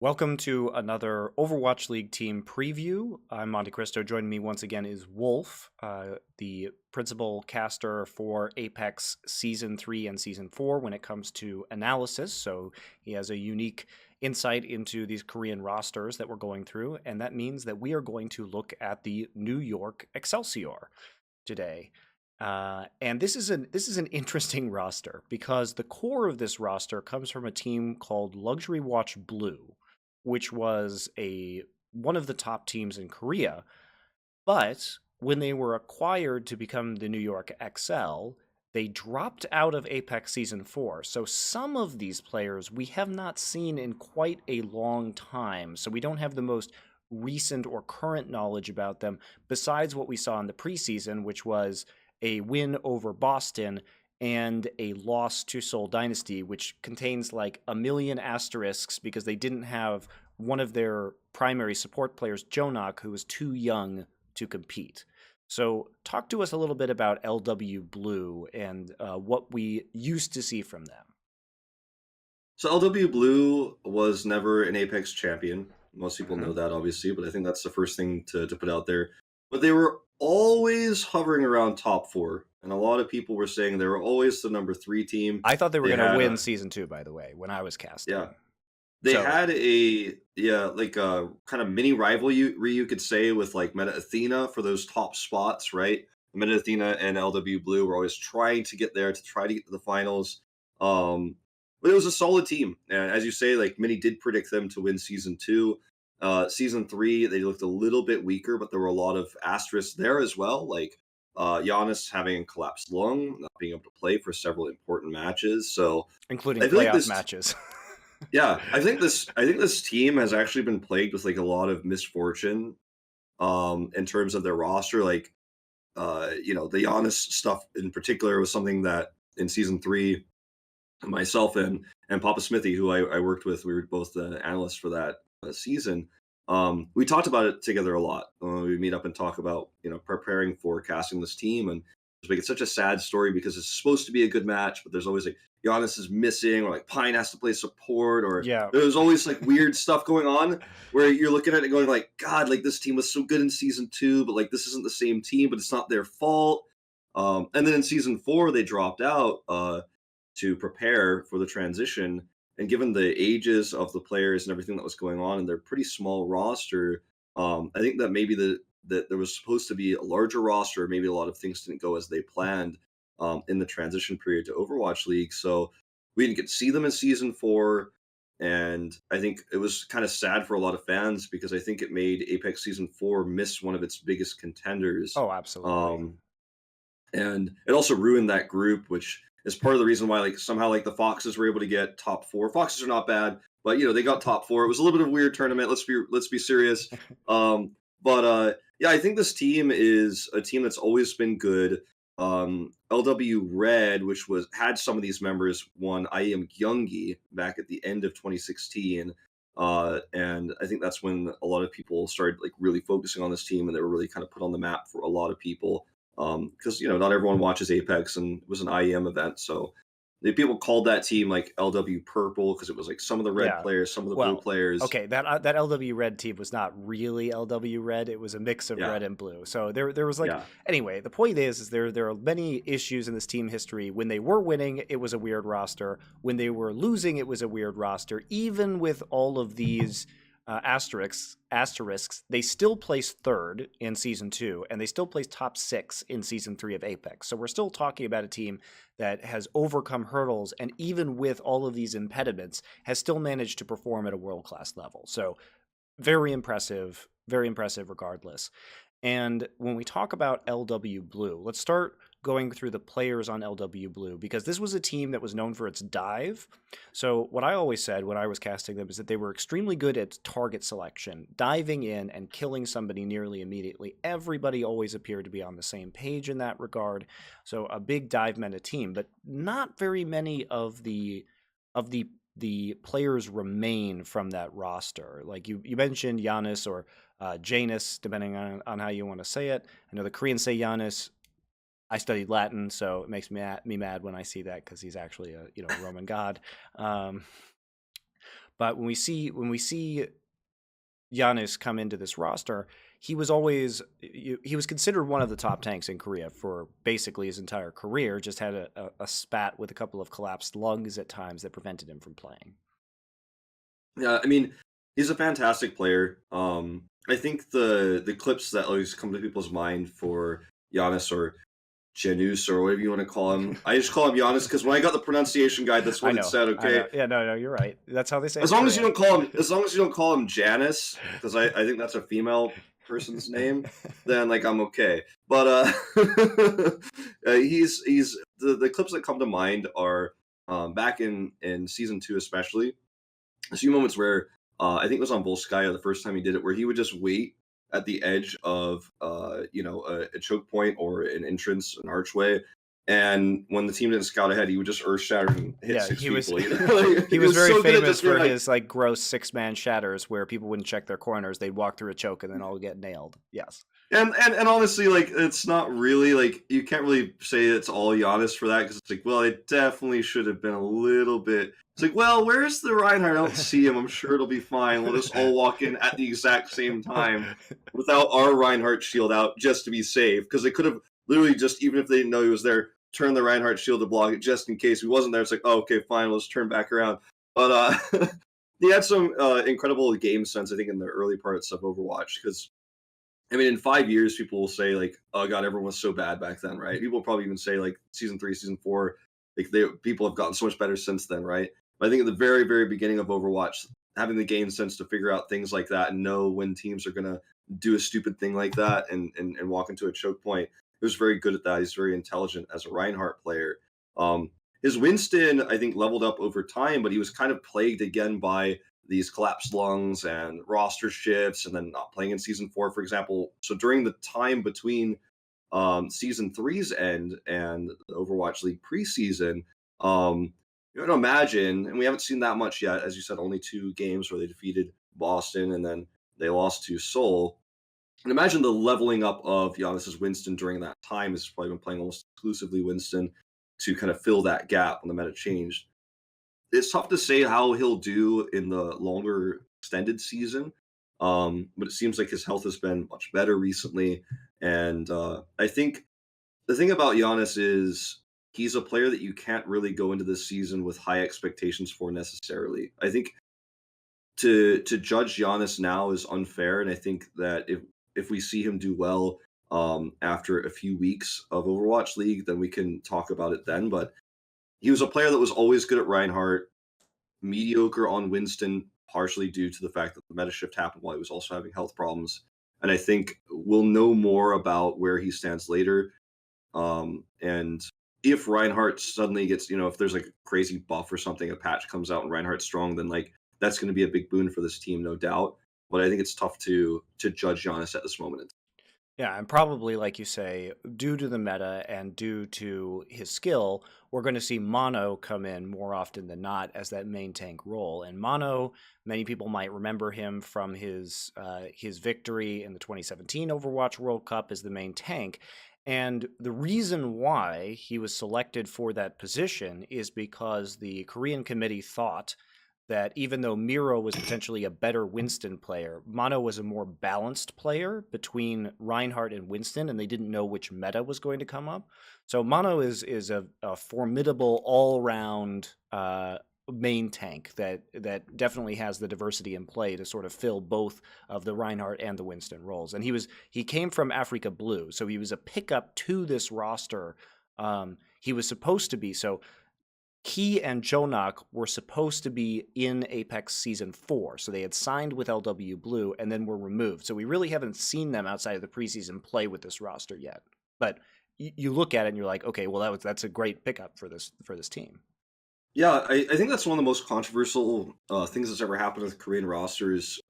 Welcome to another Overwatch League team preview. I'm MonteCristo. Joining me once again is Wolf, the principal caster for Apex Season 3 and Season 4 when it comes to analysis. So he has a unique insight into these Korean rosters that we're going through, and that means that we are going to look at the New York Excelsior today. And this is an interesting roster because the core of this roster comes from a team called Luxury Watch Blue, which was a one of the top teams in Korea. But when they were acquired to become the New York XL, they dropped out of Apex Season 4. So some of these players we have not seen in quite a long time. So we don't have the most recent or current knowledge about them besides what we saw in the preseason, which was a win over Boston and a loss to Seoul Dynasty, which contains like a million asterisks because they didn't have one of their primary support players, Jjonak, who was too young to compete. So, talk to us a little bit about LW Blue and what we used to see from them. So LW Blue was never an Apex champion. Most people Hmm. know that, obviously, but I think that's the first thing to put out there. But they were always hovering around top four, and a lot of people were saying they were always the number three team. I thought they were They going to had win a season 2, by the way, when I was yeah, casting. they So, had a like a kind of mini rivalry you could say with like Meta Athena for those top spots, right? Meta Athena and LW Blue were always trying to get there to try to get to the finals. Um, but it was a solid team, and as you say, like many did predict them to win season two. Season three, they looked a little bit weaker, but there were a lot of asterisks there as well, like Yanis having a collapsed lung, not being able to play for several important matches. So including I feel like playoff this matches. yeah, I think this team has actually been plagued with like a lot of misfortune in terms of their roster. Like the Giannis stuff in particular was something that in season three, myself and Papa Smithy, who I worked with, we were both the analysts for that season. We talked about it together a lot. We meet up and talk about preparing for casting this team, and it's like it's such a sad story because it's supposed to be a good match, but there's always like Giannis is missing, or like Pine has to play support, or Yeah. there's always like weird stuff going on where you're looking at it going like, God, like this team was so good in season two, but like this isn't the same team, but it's not their fault. And then in season four, they dropped out. To prepare for the transition. And given the ages of the players and everything that was going on and their pretty small roster, I think that maybe that there was supposed to be a larger roster. Maybe a lot of things didn't go as they planned in the transition period to Overwatch League. So we didn't get to see them in season four. And I think it was kind of sad for a lot of fans because I think it made Apex season four miss one of its biggest contenders. Oh, absolutely. Um, and it also ruined that group, which is part of the reason why like somehow like the Foxes were able to get top four. Foxes are not bad, but they got top four. It was a little bit of a weird tournament. Let's be serious. But yeah, I think this team is a team that's always been good. LW Red, which was had some of these members, won I Am Youngie back at the end of 2016. And I think that's when a lot of people started like really focusing on this team, and they were really kind of put on the map for a lot of people because not everyone watches Apex, and it was an IEM event, so the people called that team like LW Purple because it was like some of the red Yeah. players, some of the blue Well, players. okay, that LW Red team was not really LW Red. It was a mix of Yeah, red and blue. So there was like yeah, anyway, the point is there are many issues in this team history. When they were winning, it was a weird roster. When they were losing, it was a weird roster. Even with all of these asterisks, they still placed third in season 2 and they still placed top 6 in season 3 of Apex. So we're still talking about a team that has overcome hurdles and even with all of these impediments has still managed to perform at a world-class level. So very impressive regardless. And when we talk about LW Blue, let's start going through the players on LW Blue because this was a team that was known for its dive. So, what I always said when I was casting them is that they were extremely good at target selection, diving in and killing somebody nearly immediately. Everybody always appeared to be on the same page in that regard. So, a big dive meta team, but not very many of the players remain from that roster. Like you mentioned Yanis or Janus, depending on how you want to say it. I know the Koreans say Yanis. I studied Latin, so it makes me mad when I see that because he's actually a Roman god. Um, But when we see Yanis come into this roster, he was always he was considered one of the top tanks in Korea for basically his entire career. Just had a spat with a couple of collapsed lungs at times that prevented him from playing. Yeah, I mean, he's a fantastic player. I think the clips that always come to people's mind for Giannis or Janus or whatever you want to call him, I just call him Giannis because when I got the pronunciation guide, that's I what it know, said. I Okay, know. Yeah, no, you're right. That's how they say it as in long as you Korea. don't call him, as long as you don't call him Janice, because I think that's a female person's name, then like I'm okay. But he's the clips that come to mind are back in season two especially a few moments where I think it was on Volskaya the first time he did it, where he would just wait at the edge of a choke point or an entrance, an archway, and when the team didn't scout ahead, he would just earth shatter and hit Yeah, six he was people. Like, he he was was very so good at famous just being for like, his like gross 6-man shatters where people wouldn't check their corners. They'd walk through a choke and then all get nailed. Yes. and honestly, like it's not really like you can't really say it's all Giannis for that because it's like, well, it definitely should have been a little bit. It's like, well, where's the Reinhardt? I don't see him. I'm sure it'll be fine. We'll just all walk in at the exact same time without our Reinhardt shield out just to be safe because they could have literally just even if they didn't know he was there, turn the Reinhardt shield to block it just in case he wasn't there. It's like, oh, okay, fine, let's turn back around. But he had some incredible game sense, I think, in the early parts of Overwatch because I mean, in 5 years, people will say like, "Oh God, everyone was so bad back then," right? People will probably even say like season three, season four, like people have gotten so much better since then, right? But I think at the very, very beginning of Overwatch, having the game sense to figure out things like that and know when teams are gonna do a stupid thing like that and walk into a choke point, he was very good at that. He's very intelligent as a Reinhardt player. His Winston, I think, leveled up over time, but he was kind of plagued again by these collapsed lungs and roster shifts and then not playing in season four, for example. So during the time between season three's end and the Overwatch League preseason, you can imagine, and we haven't seen that much yet, as you said, only 2 games where they defeated Boston and then they lost to Seoul. And imagine the leveling up of Giannis's Winston during that time. He's probably been playing almost exclusively Winston to kind of fill that gap when the meta changed. It's tough to say how he'll do in the longer extended season, but it seems like his health has been much better recently. And I think the thing about Giannis is he's a player that you can't really go into this season with high expectations for necessarily. I think to judge Giannis now is unfair, and I think that if we see him do well after a few weeks of Overwatch League, then we can talk about it then. But he was a player that was always good at Reinhardt, mediocre on Winston, partially due to the fact that the meta shift happened while he was also having health problems. And I think we'll know more about where he stands later. And if Reinhardt suddenly gets, if there's like a crazy buff or something, a patch comes out and Reinhardt's strong, then like that's going to be a big boon for this team, no doubt. But I think it's tough to judge Giannis at this moment. Yeah, and probably, like you say, due to the meta and due to his skill, we're going to see Mano come in more often than not as that main tank role. And Mano, many people might remember him from his victory in the 2017 Overwatch World Cup as the main tank. And the reason why he was selected for that position is because the Korean committee thought that even though Miro was potentially a better Winston player, Mano was a more balanced player between Reinhardt and Winston, and they didn't know which meta was going to come up. So Mano is a formidable all-round main tank that definitely has the diversity in play to sort of fill both of the Reinhardt and the Winston roles. And he came from Africa Blue, so he was a pickup to this roster. He was supposed to be so. He and Jjonak were supposed to be in Apex Season 4, so they had signed with LW Blue and then were removed. So we really haven't seen them outside of the preseason play with this roster yet. But you look at it and you're like, okay, well that's a great pickup for this team. Yeah, I think that's one of the most controversial things that's ever happened with Korean rosters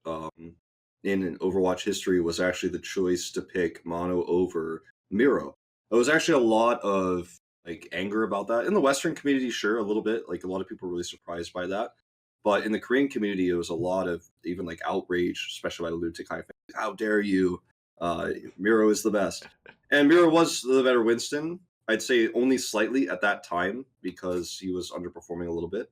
in Overwatch history was actually the choice to pick Mano over Miro. There was actually a lot of like anger about that in the Western community. Sure, a little bit. Like a lot of people were really surprised by that, but in the Korean community, it was a lot of even like outrage, especially by the lunatic kind of fans. How dare you? Miro is the best, and Miro was the better Winston. I'd say only slightly at that time because he was underperforming a little bit.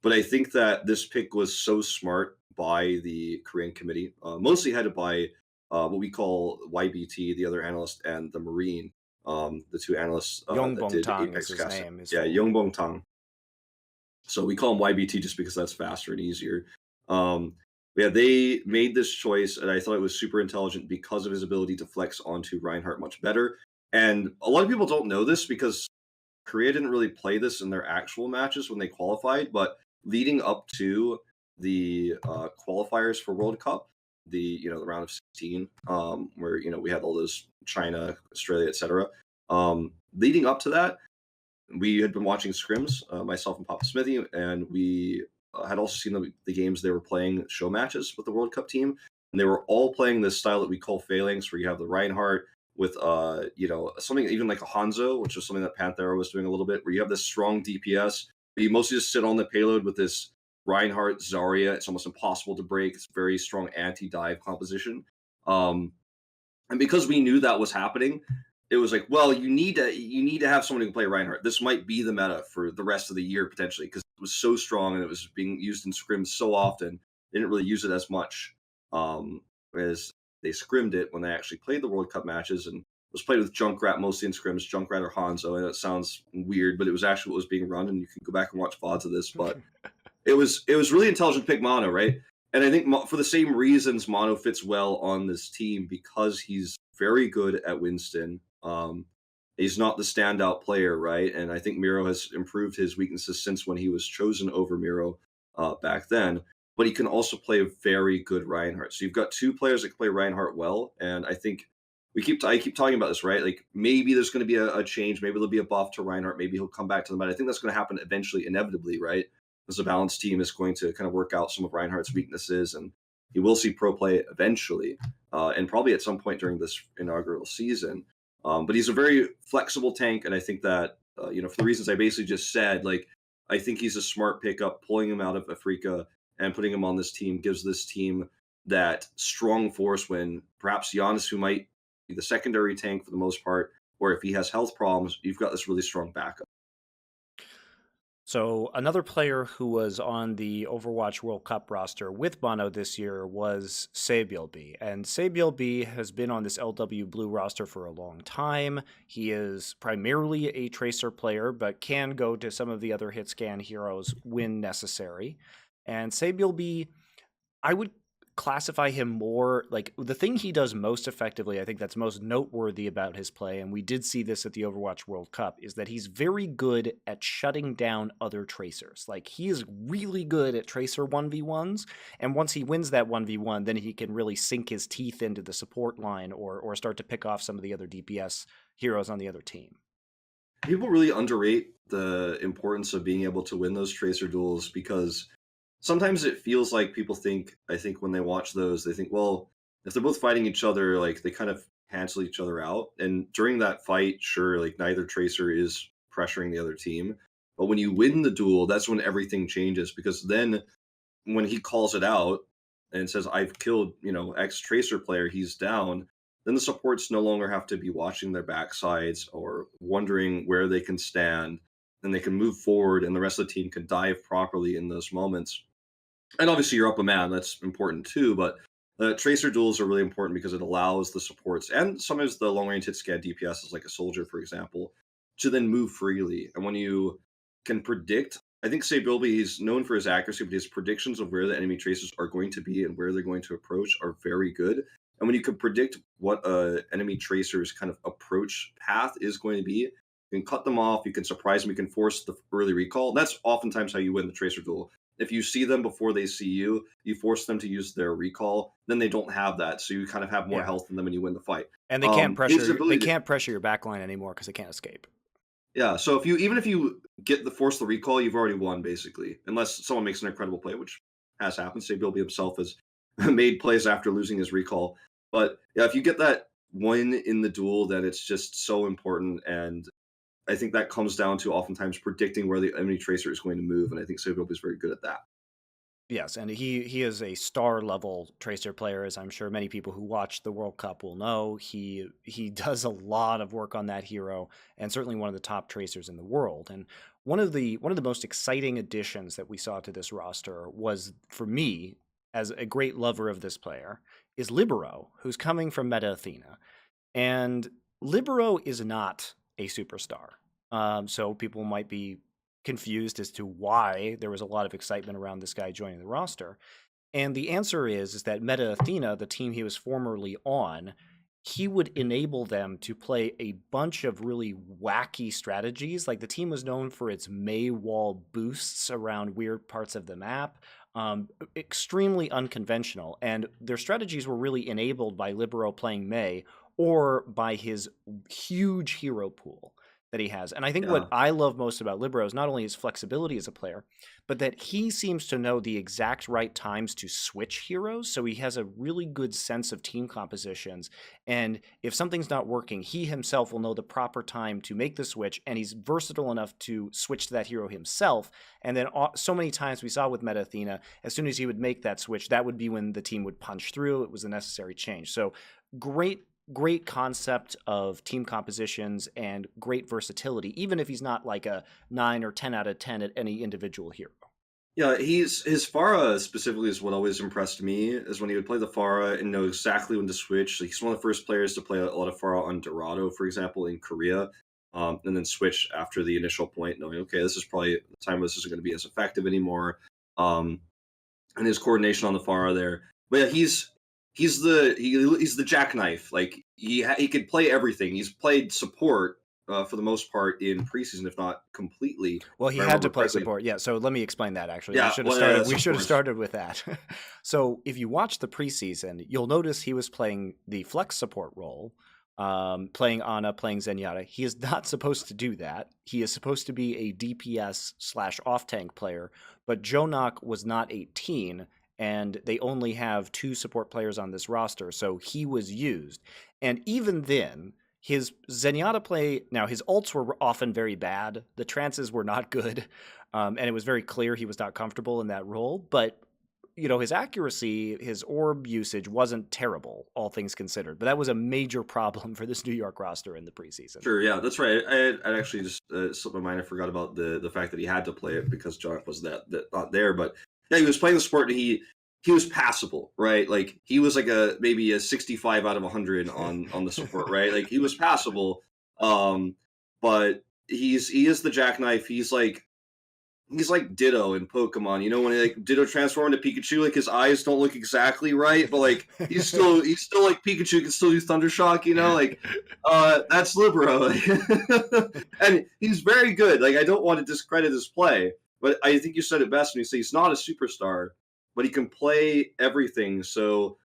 But I think that this pick was so smart by the Korean committee, mostly headed by what we call YBT, the other analyst, and the Marine, the two analysts that Yongbong did Tang is Apex his casting. name, his Yeah, full name. Yongbong Tang. So we call him YBT just because that's faster and easier. Um, yeah, they made this choice, and I thought it was super intelligent because of his ability to flex onto Reinhardt much better. And a lot of people don't know this because Korea didn't really play this in their actual matches when they qualified, but leading up to the qualifiers for World Cup, the round of 16, where we had all those China, Australia, etc. Leading up to that, we had been watching scrims, myself and Papa Smithy, and we had also seen the games they were playing show matches with the World Cup team, and they were all playing this style that we call phalanx, where you have the Reinhardt with something even like a Hanzo, which is something that Panthera was doing a little bit, where you have this strong DPS, but you mostly just sit on the payload with this Reinhardt Zarya. It's almost impossible to break. It's very strong anti-dive composition. Um, and because we knew that was happening, it was like, well, you need to have someone who can play Reinhardt. This might be the meta for the rest of the year potentially because it was so strong and it was being used in scrims so often. They didn't really use it as much as they scrimmed it when they actually played the World Cup matches and was played with Junkrat mostly in scrims, Junkrat or Hanzo. And it sounds weird, but it was actually what was being run, and you can go back and watch VODs of this. But it was really intelligent pick Mano, right? And I think for the same reasons Mano fits well on this team because he's very good at Winston. He's not the standout player, right? And I think Miro has improved his weaknesses since when he was chosen over Miro back then. But he can also play a very good Reinhardt. So you've got two players that can play Reinhardt well, and I think I keep talking about this, right? Like maybe there's going to be a change, maybe there'll be a buff to Reinhardt, maybe he'll come back to the meta. I think that's going to happen eventually, inevitably, right? Because the balanced team is going to kind of work out some of Reinhardt's weaknesses, and you will see pro play eventually, and probably at some point during this inaugural season. But he's a very flexible tank, and I think that for the reasons I basically just said, like I think he's a smart pickup. Pulling him out of Africa and putting him on this team gives this team that strong force when perhaps Yanis, who might be the secondary tank for the most part, or if he has health problems, you've got this really strong backup. So another player who was on the Overwatch World Cup roster with Mano this year was Saebyeolbe. And Saebyeolbe has been on this LW Blue roster for a long time. He is primarily a tracer player, but can go to some of the other hit scan heroes when necessary. And Saebyeolbe, I would classify him more like the thing he does most effectively, I think that's most noteworthy about his play, and we did see this at the Overwatch World Cup, is that he's very good at shutting down other tracers. Like he is really good at tracer 1v1s, and once he wins that 1v1, then he can really sink his teeth into the support line or start to pick off some of the other DPS heroes on the other team. People really underrate the importance of being able to win those tracer duels because sometimes it feels like people think, I think when they watch those, they think, well, if they're both fighting each other, like they kind of cancel each other out. And during that fight, sure, like neither tracer is pressuring the other team. But when you win the duel, that's when everything changes because then when he calls it out and says, I've killed, X tracer player, he's down, then the supports no longer have to be watching their backsides or wondering where they can stand. And they can move forward and the rest of the team can dive properly in those moments. And obviously you're up a man, that's important too, but tracer duels are really important because it allows the supports and sometimes the long range hit scan DPS is like a soldier, for example, to then move freely. And when you can predict, I think Saebyeolbe is known for his accuracy, but his predictions of where the enemy tracers are going to be and where they're going to approach are very good. And when you can predict what enemy tracer's kind of approach path is going to be, you can cut them off, you can surprise them, you can force the early recall. That's oftentimes how you win the tracer duel. If you see them before they see you, you force them to use their recall, then they don't have that. So you kind of have more Yeah. health than them when you win the fight. And they can't His pressure ability your backline anymore because they can't escape. Yeah, so if you get the force the recall, you've already won basically, unless someone makes an incredible play, which has happened. Say Bilby himself has made plays after losing his recall, but yeah, if you get that win in the duel, then it's just so important, and I think that comes down to oftentimes predicting where the enemy tracer is going to move, and I think Say Bilby is very good at that. Yes, and he is a star level Tracer player, as I'm sure many people who watch the World Cup will know. He does a lot of work on that hero, and certainly one of the top Tracers in the world. And one of the most exciting additions that we saw to this roster was, for me, as a great lover of this player, is Libero, who's coming from Meta Athena. And Libero is not a superstar. So people might be confused as to why there was a lot of excitement around this guy joining the roster. And the answer is that Meta Athena, the team he was formerly on, he would enable them to play a bunch of really wacky strategies. Like the team was known for its May wall boosts around weird parts of the map, extremely unconventional. And their strategies were really enabled by Libero playing May or by his huge hero pool that he has. And I think Yeah. what I love most about Libero is not only his flexibility as a player, but that he seems to know the exact right times to switch heroes. So he has a really good sense of team compositions. And if something's not working, he himself will know the proper time to make the switch. And he's versatile enough to switch to that hero himself. And then so many times we saw with Meta Athena, as soon as he would make that switch, that would be when the team would punch through. It was a necessary change. So great concept of team compositions and great versatility, even if he's not like a 9 or 10 out of 10 at any individual hero. Yeah, his Pharah specifically is what always impressed me is when he would play the Pharah and know exactly when to switch. Like he's one of the first players to play a lot of Pharah on Dorado, for example, in Korea, and then switch after the initial point, knowing okay, this is probably the time this isn't going to be as effective anymore. Um, and his coordination on the Pharah there, but yeah, he's the jackknife. Like he could play everything. He's played support for the most part in preseason, if not completely, Well, if he I had to remember play correctly. support. Yeah, so let me explain that actually. We Yeah, should have well, started yes, we of should have course. started with that. So, if you watch the preseason, you'll notice he was playing the flex support role, playing Ana, playing Zenyatta. He is not supposed to do that. He is supposed to be a DPS slash off tank player, but Jjonak was not 18, and they only have two support players on this roster, so he was used. And even then, his Zenyatta play, now his ults were often very bad. The trances were not good. And it was very clear he was not comfortable in that role. But, his accuracy, his orb usage wasn't terrible, all things considered. But that was a major problem for this New York roster in the preseason. Sure, yeah, that's right. I actually just slipped my mind. I forgot about the fact that he had to play it because Jjonak was that not there. But yeah, he was playing the sport and he was passable, right? Like he was like a maybe a 65 out of 100 on the support, right? Like he was passable. Um, but he is the jackknife. He's like Ditto in Pokemon. You know when he, like Ditto transformed into Pikachu, like his eyes don't look exactly right, but like he's still like Pikachu can still do Thunder Shock. You know, like that's Libero, and he's very good. Like I don't want to discredit his play, but I think you said it best when you say he's not a superstar, but he can play everything. So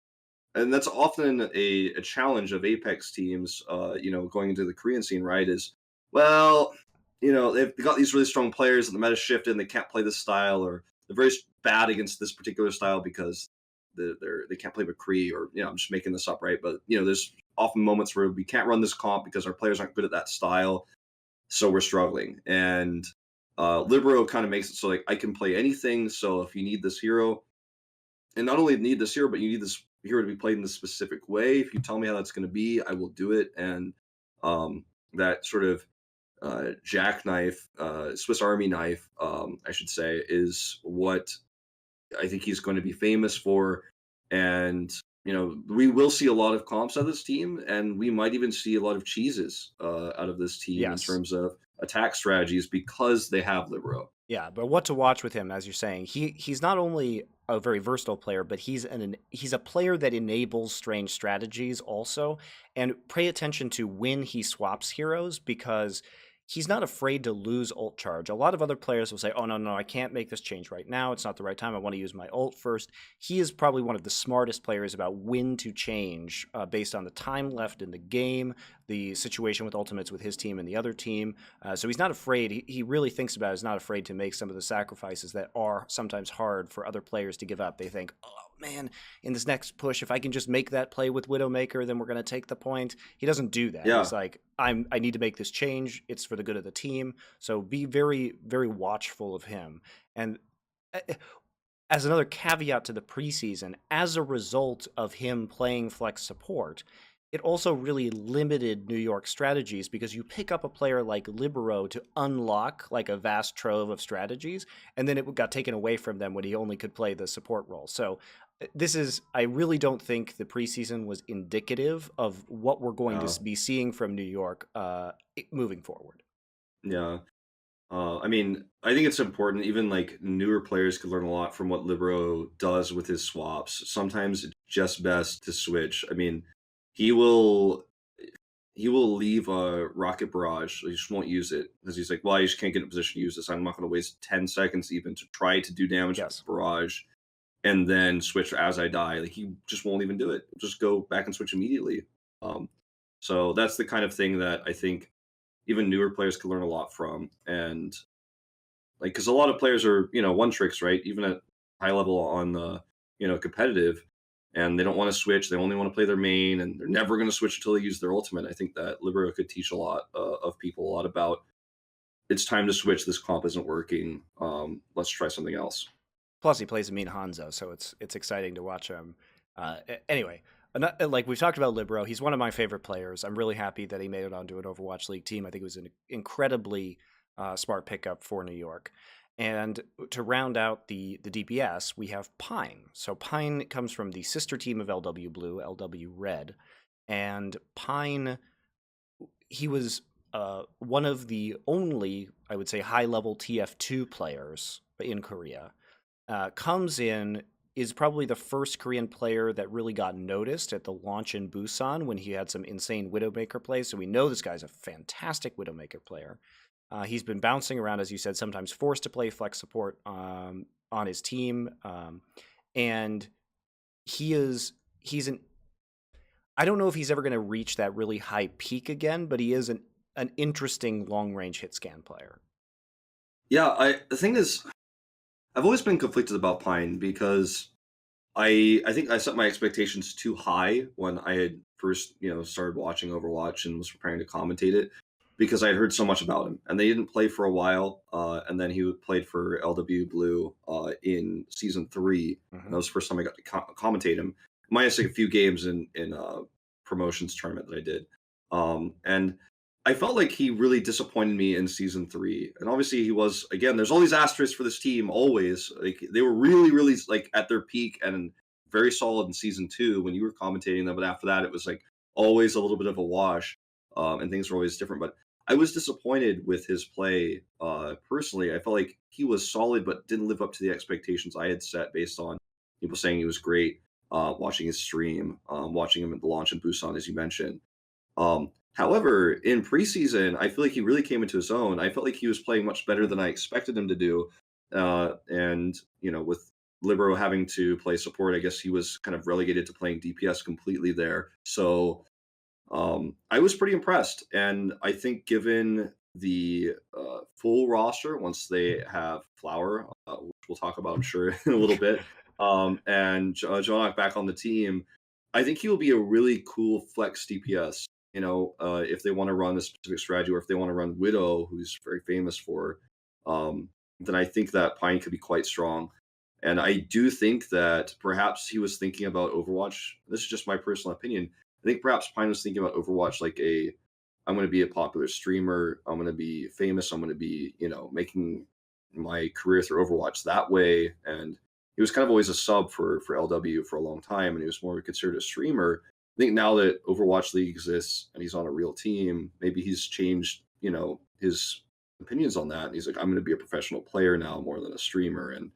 and that's often a challenge of Apex teams, going into the Korean scene, right? Is well, they've got these really strong players, and the meta shifted, and they can't play this style, or they're very bad against this particular style because they can't play McCree, or I'm just making this up, right? But there's often moments where we can't run this comp because our players aren't good at that style, so we're struggling. And Libero kind of makes it so like I can play anything. So if you need this hero, and not only need this hero, but you need this hero to be played in this specific way. If you tell me how that's going to be, I will do it. And that sort of jackknife, Swiss Army knife, I should say, is what I think he's going to be famous for. And we will see a lot of comps out of this team, and we might even see a lot of cheeses out of this team in Yes. terms of attack strategies because they have Libero. Yeah, but what to watch with him, as you're saying, he's not only a very versatile player, but he's a player that enables strange strategies also. And pay attention to when he swaps heroes because he's not afraid to lose ult charge. A lot of other players will say, "Oh no, I can't make this change right now. It's not the right time. I want to use my ult first." He is probably one of the smartest players about when to change based on the time left in the game, the situation with ultimates with his team and the other team. So he's not afraid. He really thinks about it. He's not afraid to make some of the sacrifices that are sometimes hard for other players to give up. They think, oh man, in this next push, if I can just make that play with Widowmaker, then we're going to take the point. He doesn't do that. Yeah, He's like, I need to make this change. It's for the good of the team. So be very, very watchful of him. And as another caveat to the preseason, as a result of him playing flex support, it also really limited New York strategies because you pick up a player like Libero to unlock like a vast trove of strategies, and then it got taken away from them when he only could play the support role. So I really don't think the preseason was indicative of what we're going Yeah, to be seeing from New York moving forward. yeah. I mean, I think it's important. Even like newer players could learn a lot from what Libero does with his swaps. Sometimes it's just best to switch. I mean, he will he will leave a rocket barrage. He just won't use it because he's like, well, I just can't get in a position to use this. I'm not going to waste 10 seconds even to try to do damage with the Yes. barrage and then switch as I die. Like he just won't even do it. Just go back and switch immediately. Um, so that's the kind of thing that I think even newer players can learn a lot from. And like, because a lot of players are, one tricks, right? Even at high level on the, competitive, and they don't want to switch. They only want to play their main, and they're never going to switch until they use their ultimate. I think that Libero could teach a lot of people a lot about it's time to switch. This comp isn't working. Let's try something else. Plus, he plays a mean Hanzo, so it's exciting to watch him. Anyway, like we've talked about Libero, he's one of my favorite players. I'm really happy that he made it onto an Overwatch League team. I think it was an incredibly smart pickup for New York. And to round out the DPS, we have Pine. So Pine comes from the sister team of LW Blue, LW Red, and Pine, he was one of the only, I would say, high level TF2 players in Korea. Comes in, is probably the first Korean player that really got noticed at the launch in Busan when he had some insane Widowmaker plays. So we know this guy's a fantastic Widowmaker player. He's been bouncing around, as you said, sometimes forced to play flex support on his team, and he's an. I don't know if he's ever going to reach that really high peak again, but he is an interesting long range hit scan player. Yeah, the thing is, I've always been conflicted about Pine because I think I set my expectations too high when I had first, started watching Overwatch and was preparing to commentate it because I had heard so much about him. And they didn't play for a while, and then he played for LW Blue in season 3, and that was the first time I got to commentate him, minus like a few games in promotions tournament that I did. And I felt like he really disappointed me in season 3. And obviously he was, again, there's all these asterisks for this team always. Like they were really, really like at their peak and very solid in season 2 when you were commentating them. But after that, it was like always a little bit of a wash. And things were always different. But I was disappointed with his play. Personally, I felt like he was solid, but didn't live up to the expectations I had set based on people saying he was great. Watching his stream, watching him at the launch in Busan, as you mentioned. However, in preseason, I feel like he really came into his own. I felt like he was playing much better than I expected him to do. And, with Libero having to play support, I guess he was kind of relegated to playing DPS completely there. So I was pretty impressed. And I think given the full roster, once they have Flower, which we'll talk about, I'm sure, in a little bit, and Jjonak back on the team, I think he will be a really cool flex DPS. If they want to run a specific strategy or if they want to run Widow, who's very famous for, then I think that Pine could be quite strong. And I do think that perhaps he was thinking about Overwatch. This is just my personal opinion. I think perhaps Pine was thinking about Overwatch like I'm going to be a popular streamer. I'm going to be famous. I'm going to be, making my career through Overwatch that way. And he was kind of always a sub for LW for a long time, and he was more considered a streamer. I think now that Overwatch League exists and he's on a real team, maybe he's changed, his opinions on that. And he's like, I'm going to be a professional player now more than a streamer. And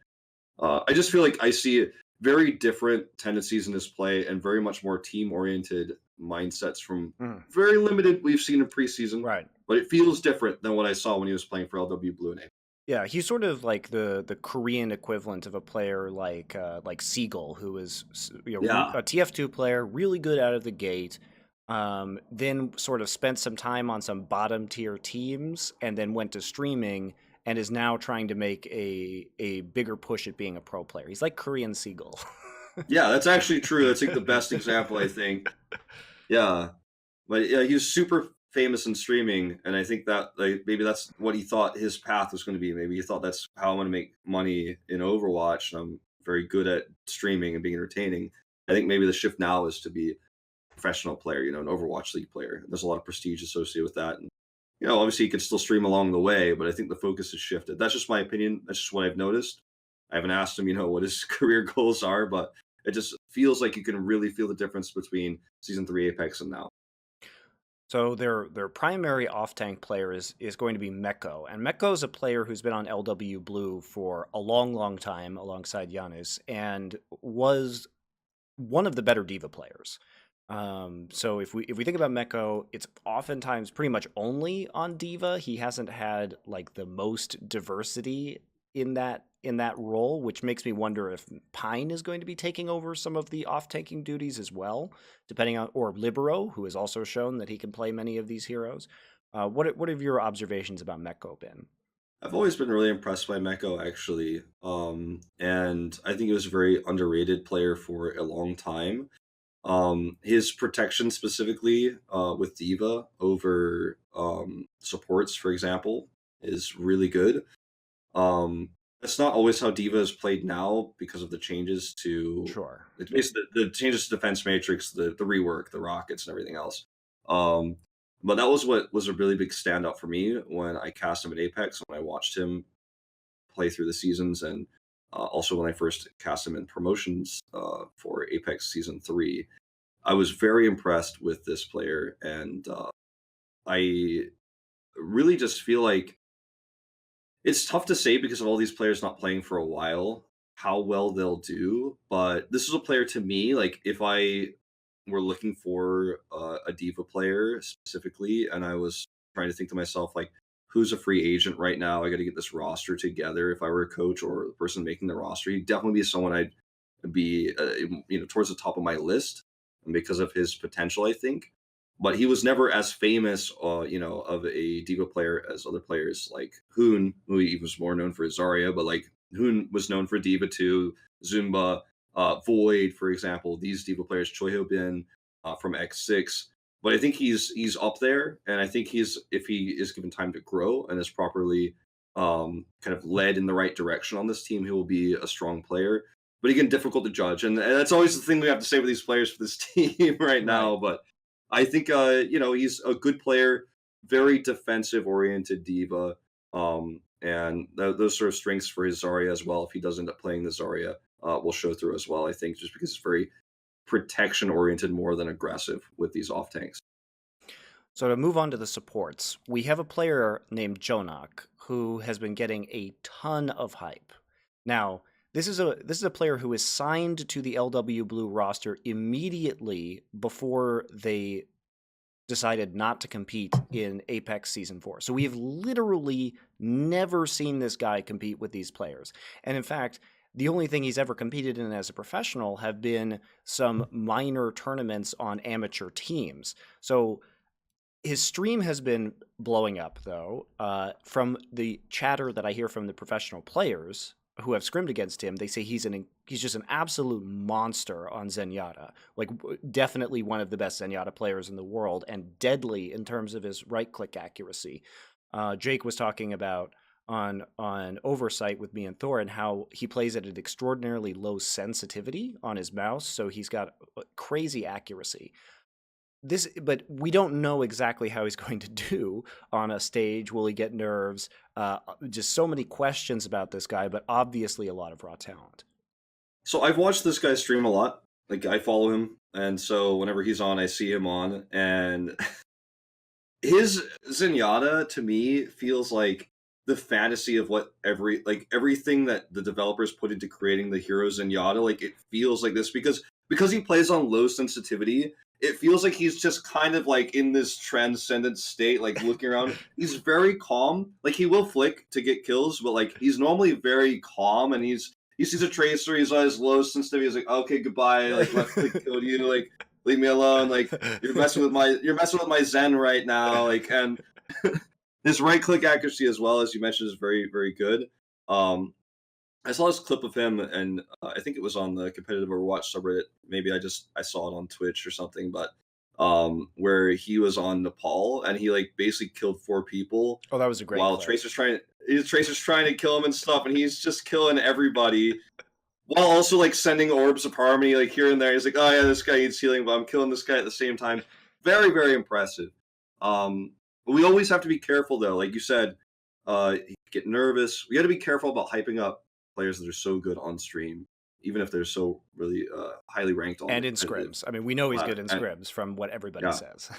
I just feel like I see very different tendencies in his play and very much more team oriented mindsets from very limited we've seen in preseason. Right. But it feels different than what I saw when he was playing for LW Blue Name. Yeah, he's sort of like the Korean equivalent of a player like Siegel, who is Yeah. a TF2 player, really good out of the gate. Then sort of spent some time on some bottom tier teams, and then went to streaming, and is now trying to make a bigger push at being a pro player. He's like Korean Siegel. Yeah, that's actually true. That's like the best example, I think. Yeah. But yeah, he was super famous in streaming, and I think that like maybe that's what he thought his path was going to be. Maybe he thought that's how I'm going to make money in Overwatch. very good at streaming and being entertaining. I think maybe the shift now is to be a professional player, an Overwatch League player. There's a lot of prestige associated with that. And, obviously you can still stream along the way, but I think the focus has shifted. That's just my opinion. That's just what I've noticed. I haven't asked him, what his career goals are, but it just feels like you can really feel the difference between season 3 Apex and now. So their primary off tank player is going to be Meko, and Meko is a player who's been on LW Blue for a long, long time alongside Yanis, and was one of the better diva players. So if we think about Meko, it's oftentimes pretty much only on diva. He hasn't had like the most diversity in that role, which makes me wonder if Pine is going to be taking over some of the off-taking duties as well, depending on, or Libero, who has also shown that he can play many of these heroes. What have your observations about Meko been? I've always been really impressed by Meko, actually, and I think he was a very underrated player for a long time. His protection specifically with Diva over supports, for example, is really good. Um, that's not always how Diva is played now because of the changes to Sure. it's basically the changes to defense matrix, the rework, the rockets, and everything else. Um, but that was what was a really big standout for me when I cast him at Apex, when I watched him play through the seasons, and also when I first cast him in promotions for Apex Season 3. I was very impressed with this player, and I really just feel like it's tough to say because of all these players not playing for a while how well they'll do. But this is a player to me, like if I were looking for a diva player specifically, and I was trying to think to myself like, who's a free agent right now? I got to get this roster together. If I were a coach or the person making the roster, he'd definitely be someone I'd be towards the top of my list because of his potential, I think. But he was never as famous, of a diva player as other players like Hoon, who he was more known for his Zarya, but like Hoon was known for diva too. Zumba, Void, for example, these diva players, Choi Ho Bin from X6. But I think he's up there, and I think he's if he is given time to grow and is properly kind of led in the right direction on this team, he will be a strong player. But again, difficult to judge, and that's always the thing we have to say with these players for this team right Right. now. But I think he's a good player, very defensive oriented diva, and those sort of strengths for his Zarya as well. If he does end up playing the Zarya, will show through as well. I think just because it's very protection oriented more than aggressive with these off tanks. So to move on to the supports, we have a player named Jjonak who has been getting a ton of hype. Now, this is a player who is signed to the LW Blue roster immediately before they decided not to compete in Apex Season 4. So we have literally never seen this guy compete with these players. And in fact, the only thing he's ever competed in as a professional have been some minor tournaments on amateur teams. So his stream has been blowing up, though. From the chatter that I hear from the professional players who have scrimmed against him, they say he's just an absolute monster on Zenyatta. Like definitely one of the best Zenyatta players in the world, and deadly in terms of his right click accuracy. Jake was talking about on Oversight with me and Thor and how he plays at an extraordinarily low sensitivity on his mouse, so he's got crazy accuracy. But we don't know exactly how he's going to do on a stage. Will he get nerves? Just so many questions about this guy, but obviously a lot of raw talent. So I've watched this guy stream a lot. Like I follow him, and so whenever he's on, I see him on, and his Zenyatta to me feels like the fantasy of what everything that the developers put into creating the hero Zenyatta. Like it feels like this because he plays on low sensitivity. It feels like he's just kind of like in this transcendent state, like looking around. He's very calm. Like he will flick to get kills, but like he's normally very calm, and he sees a tracer, he's on his low sensitivity, he's like, okay, goodbye, like left click killed you, like leave me alone, like you're messing with my Zen right now, like, and his right click accuracy as well as you mentioned is very very good. I saw this clip of him, and I think it was on the competitive Overwatch subreddit. Maybe I saw it on Twitch or something, but where he was on Nepal and he like basically killed 4 people Oh, that was a great while clip. Tracer's trying to kill him and stuff, and he's just killing everybody while also like sending orbs of harmony like here and there. He's like, oh yeah, this guy needs healing, but I'm killing this guy at the same time. Very, very impressive. But we always have to be careful though. Like you said, you get nervous. We got to be careful about hyping up players that are so good on stream, even if they're so really highly ranked on the And in competitive scrims. I mean, we know he's ladder. good in And scrims from what everybody yeah, says.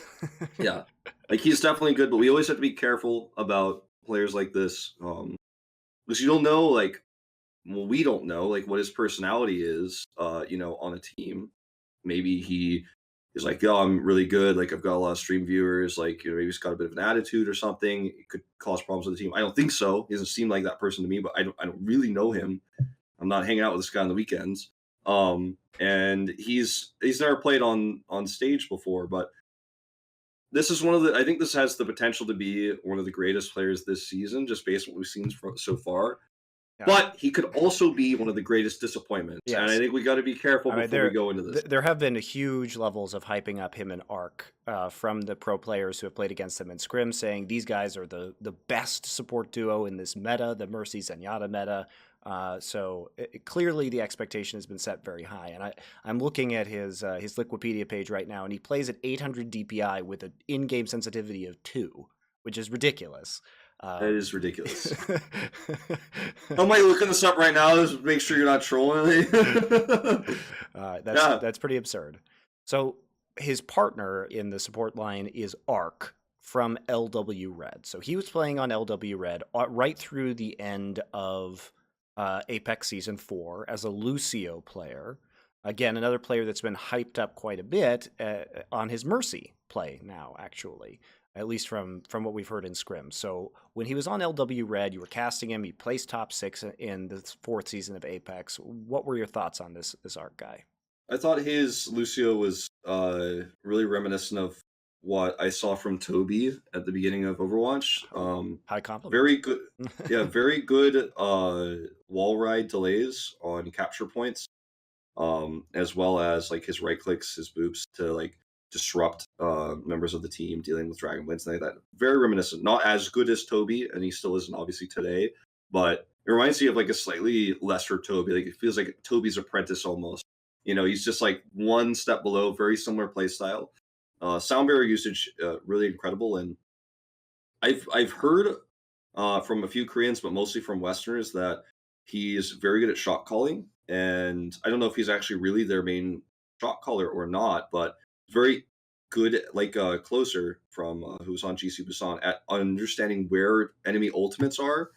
yeah, like he's definitely good, but we always have to be careful about players like this because you don't know like well, we don't know like what his personality is, on a team. Maybe he is like, "Oh, I'm really good. Like, I've got a lot of stream viewers. Like, maybe he's got a bit of an attitude or something. It could cause problems with the team." I don't think so. He doesn't seem like that person to me, but I don't really know him. I'm not hanging out with this guy on the weekends. And he's never played on stage before, but this is one of the. I think this has the potential to be one of the greatest players this season, just based on what we've seen so far. Yeah. But he could also be one of the greatest disappointments, and I Yes. think we got to be careful I mean, before we go into this. there have been huge levels of hyping up him and Arc from the pro players who have played against them in scrim, saying these guys are the best support duo in this meta, the Mercy Zenyatta meta. Clearly the expectation has been set very high, and I'm looking at his Liquipedia page right now, and he plays at 800 DPI with an in-game sensitivity of 2, which is ridiculous. That is ridiculous. I'm like looking this up right now. Just make sure you're not trolling. Yeah, That's pretty absurd. So his partner in the support line is Arc from LW Red. So he was playing on LW Red right through the end of Apex Season 4 as a Lucio player. Again, another player that's been hyped up quite a bit on his Mercy play now, actually, at least from what we've heard in scrim. So when he was on LW Red, you were casting him. He placed top 6 in the 4th season of Apex. What were your thoughts on this Arc guy? I thought his Lucio was really reminiscent of what I saw from Toby at the beginning of Overwatch. High compliment. Very good, yeah, very good wall ride delays on capture points, as well as like his right clicks, his boops to like disrupt members of the team dealing with Dragon Blades and like that. Very reminiscent. Not as good as Toby, and he still isn't obviously today, but it reminds me of like a slightly lesser Toby. Like it feels like Toby's apprentice almost. He's just like one step below, very similar play style. Sound barrier usage really incredible, and I've heard from a few Koreans, but mostly from Westerners, that he's very good at shot calling. And I don't know if he's actually really their main shot caller or not, but very good, like Closer from who's on GC Busan, at understanding where enemy ultimates are.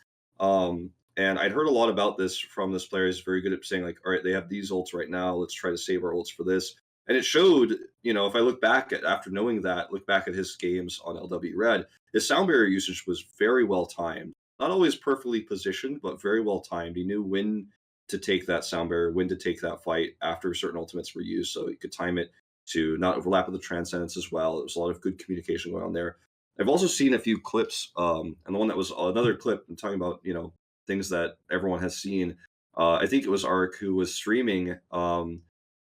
And I'd heard a lot about this from this player. He's very good at saying like, all right, they have these ults right now. Let's try to save our ults for this. And it showed, if I look back at after knowing that, look back at his games on LW Red, his sound barrier usage was very well timed. Not always perfectly positioned, but very well timed. He knew when to take that sound barrier, when to take that fight after certain ultimates were used, so he could time it to not overlap with the transcendence as well. There was a lot of good communication going on there. I've also seen a few clips, and the one that was another clip I'm talking about, things that everyone has seen. I think it was Ark who was streaming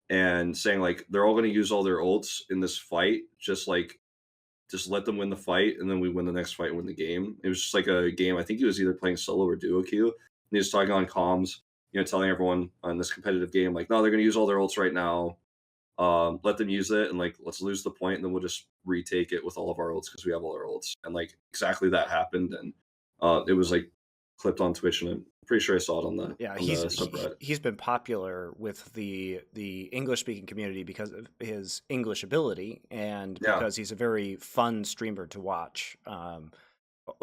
and saying like they're all going to use all their ults in this fight, just let them win the fight, and then we win the next fight and win the game. It was just like a game. I think he was either playing solo or duo queue. And he was talking on comms, telling everyone on this competitive game, like, no, they're going to use all their ults right now. Let them use it, and like, let's lose the point, and then we'll just retake it with all of our ults because we have all our ults. And like, exactly that happened, and it was like clipped on Twitch, and I'm pretty sure I saw it on the subreddit. He's been popular with the English speaking community because of his English ability and because he's a very fun streamer to watch.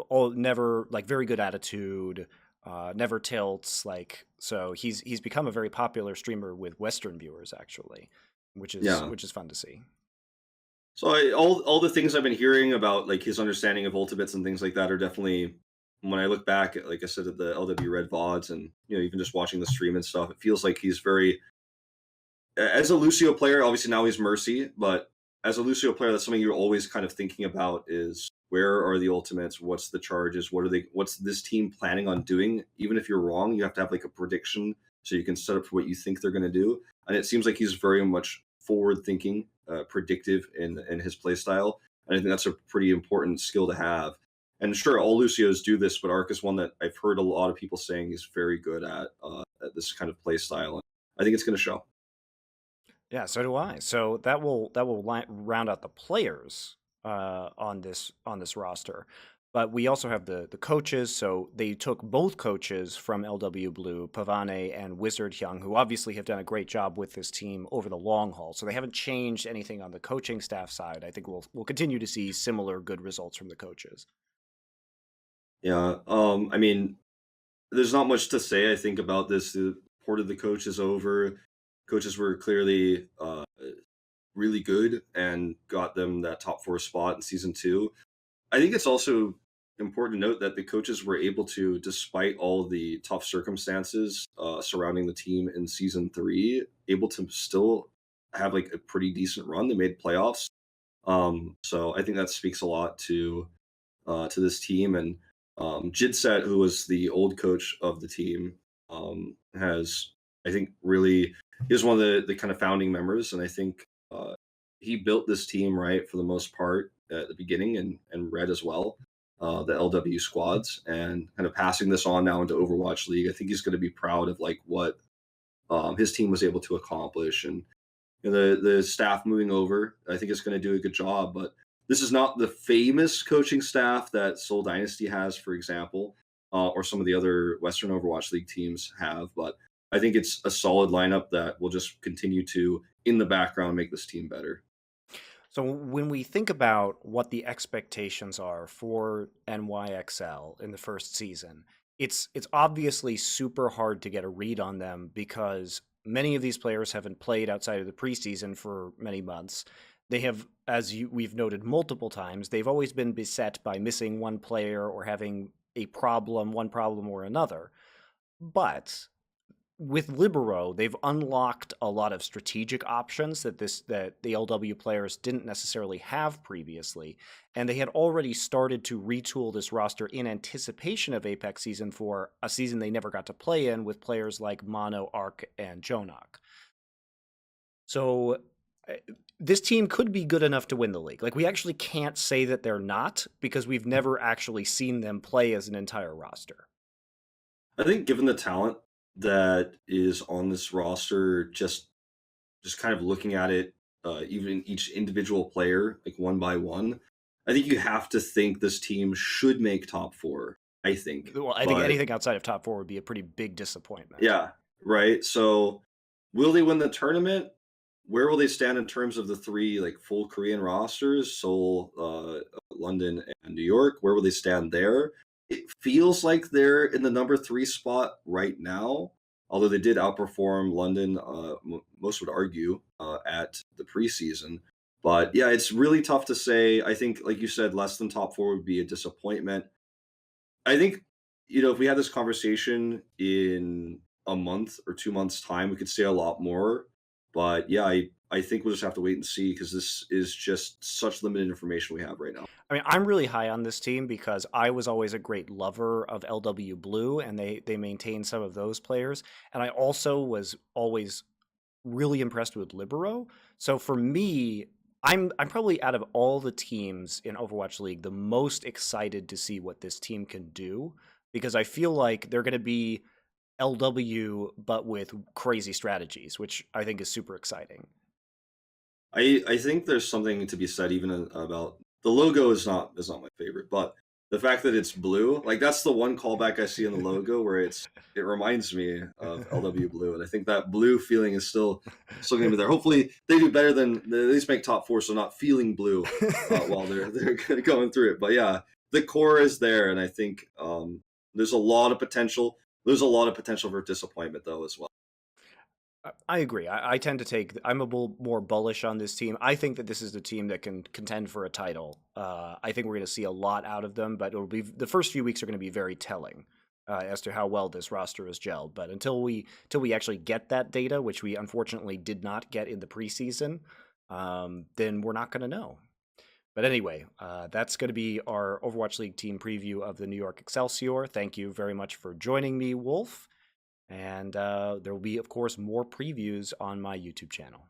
Never like very good attitude, never tilts, like, so he's become a very popular streamer with Western viewers actually, which is fun to see. So all the things I've been hearing about like his understanding of ultimates and things like that are definitely, when I look back at, like I said, at the LW Red VODs and even just watching the stream and stuff, it feels like he's very, as a Lucio player, obviously now he's Mercy, but as a Lucio player, that's something you're always kind of thinking about is where are the ultimates, what's the charges, what's this team planning on doing? Even if you're wrong, you have to have like a prediction so you can set up for what you think they're going to do. And it seems like he's very much forward thinking, predictive in his play style. And I think that's a pretty important skill to have. And sure, all Lucios do this, but Ark is one that I've heard a lot of people saying he's very good at this kind of play style. I think it's going to show. Yeah, so do I. So that will round out the players on this roster. But we also have the coaches. So they took both coaches from LW Blue, Pavane and Wizard Hyung, who obviously have done a great job with this team over the long haul. So they haven't changed anything on the coaching staff side. I think we'll continue to see similar good results from the coaches. Yeah. I mean, there's not much to say, I think, about this. The ported the coaches over. Coaches were clearly really good and got them that top four spot in season two. I think it's also important to note that the coaches were able to, despite all the tough circumstances surrounding the team in season three, able to still have like a pretty decent run. They made playoffs. So I think that speaks a lot to this team. And Jidset, who was the old coach of the team, has, I think, really, he was one of the kind of founding members. And I think he built this team right for the most part at the beginning, and Red as well, the LW squads, and kind of passing this on now into Overwatch League. I think he's going to be proud of like what his team was able to accomplish, and the staff moving over. I think it's going to do a good job, but this is not the famous coaching staff that Seoul Dynasty has, for example, or some of the other Western Overwatch League teams have. But I think it's a solid lineup that will just continue to, in the background, make this team better. So when we think about what the expectations are for NYXL in the first season, it's obviously super hard to get a read on them because many of these players haven't played outside of the preseason for many months. They have, we've noted multiple times, they've always been beset by missing one player or having one problem or another. But with Libero, they've unlocked a lot of strategic options that the LW players didn't necessarily have previously, and they had already started to retool this roster in anticipation of Apex Season 4, a season they never got to play in with players like Mano, Arc, and Jjonak. So uh, this team could be good enough to win the league. Like, we actually can't say that they're not because we've never actually seen them play as an entire roster. I think given the talent that is on this roster, just kind of looking at it, even each individual player, like one by one, I think you have to think this team should make top four. I think, Well, I think but anything outside of top four would be a pretty big disappointment. yeah, right. So, will they win the tournament? Where will they stand in terms of the three like full Korean rosters? Seoul, London, and New York. Where will they stand there? It feels like they're in the number three spot right now, although they did outperform London. Most would argue at the preseason. But yeah, it's really tough to say. I think, like you said, less than top four would be a disappointment. I think, if we had this conversation in a month or 2 months' time, we could say a lot more. But yeah, I think we'll just have to wait and see because this is just such limited information we have right now. I mean, I'm really high on this team because I was always a great lover of LW Blue, and they maintain some of those players. And I also was always really impressed with Libero. So for me, I'm probably out of all the teams in Overwatch League the most excited to see what this team can do because I feel like they're going to be LW but with crazy strategies, which I think is super exciting. I think there's something to be said even about the logo is not my favorite, but the fact that it's blue, like that's the one callback I see in the logo where it reminds me of LW Blue, and I think that blue feeling is still going to be there. Hopefully, they do better than they at least make top four, so not feeling blue while they're going through it. But yeah, the core is there, and I think there's a lot of potential. There's a lot of potential for disappointment though as well. I agree. I tend to take. I'm a little more bullish on this team. I think that this is the team that can contend for a title. I think we're going to see a lot out of them, but it'll be the first few weeks are going to be very telling as to how well this roster is gelled. But until we actually get that data, which we unfortunately did not get in the preseason, then we're not going to know. But anyway, that's going to be our Overwatch League team preview of the New York Excelsior. Thank you very much for joining me, Wolf. And there will be, of course, more previews on my YouTube channel.